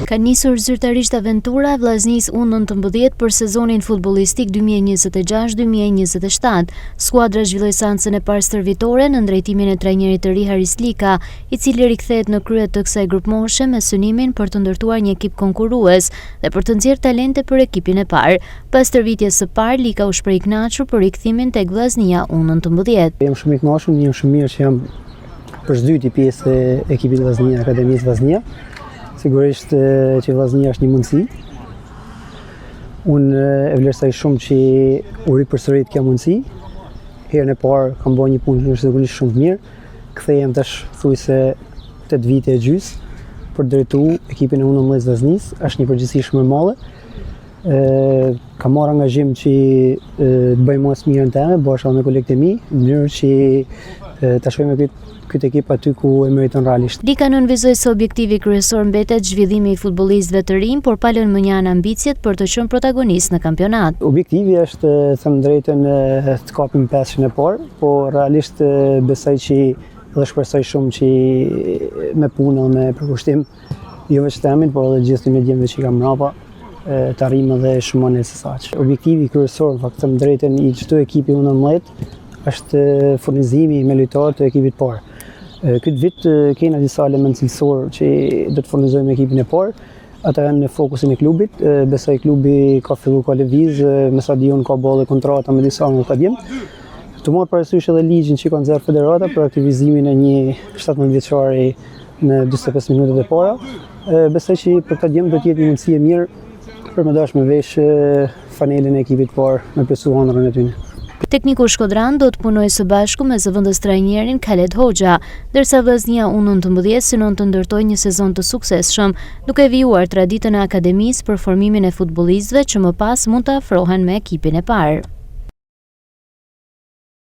Ka nisur zyrtarisht aventura e Vllaznisë U19 për sezonin futbollistik 2026-2027. Skuadra zhvilloi seancën e parë stërvitore në drejtimin e trajnerit të ri Haris Lika, i cili rikthehet në krye të kësaj grupmoshe me synimin për të ndërtuar një ekip konkurrues dhe për të nxjerrë talente për ekipin e parë. Pas stërvitjes së parë, Lika u shpreh i kënaqur për rikthimin tek Vllaznia U19. Jam shumë i kënaqur, jam shumë mirë që jam përsëdyti pjesë e ekipit Vllaznia, Akademisë Vllaznia. Sigurisht që Vllaznia është një mundësi. Unë e vlerësoj shumë që u ripërsërit kjo mundësi. Herën e parë kam bërë një punë sigurisht shumë të mirë. Kthehem tash thuajse 8 vite e gjys për drejtu ekipin e U19 Vllaznisë. Është një përgjegjësi shumë e madhe. Kam marrë angazhim që të bëj më së mirën time, bashkë me kolegët e mi, në mënyrë që ta shkojmë këtë ekip aty ku e meriton realisht. Lika nënvizoi se objektivi kryesor mbetet zhvillimi i futbollistëve të rinj, por palën më janë ambicjet për të qenë protagonist në kampionat. Objektivi është, them drejtën, të kapim 500 e parë, por realisht besoj që dhe shpresoj shumë që me punë dhe me përkushtim, jo vetëm temin, por edhe gjithë medjemve që kam mbrapa, të arrijmë edhe shumë më së saq. Objektivi kryesor, them drejtën, i çdo ekipi U19 është furnizimi me lojtarë të ekipit parë. Këtë vit kena disa elementë cilësor që do të furnizojmë ekipin e parë. Ata janë në fokusin e klubit. Besoj klubi ka filluar ka lëviz, me sa diun ka bollë kontrata me disa nga akadem. Të marr parasysh edhe ligjin që ka nxjerr federata për aktivizimin e një 17 vjeçari në 45 minutat e para. Besoj që për këtë djem do të jetë një mundësi e mirë për me dash me vesh fanelin e ekipit parë me plotësu ëndrrën e tyre. Tekniku shkodran do të punojë së bashku me zëvendës trajnerin Khaled Hoxha, ndërsa Vllaznia U19 synon të ndërtojë një sezon të suksesshëm, duke vijuar traditën e akademisë për formimin e futbollistëve që më pas mund të afrohen me ekipin e parë.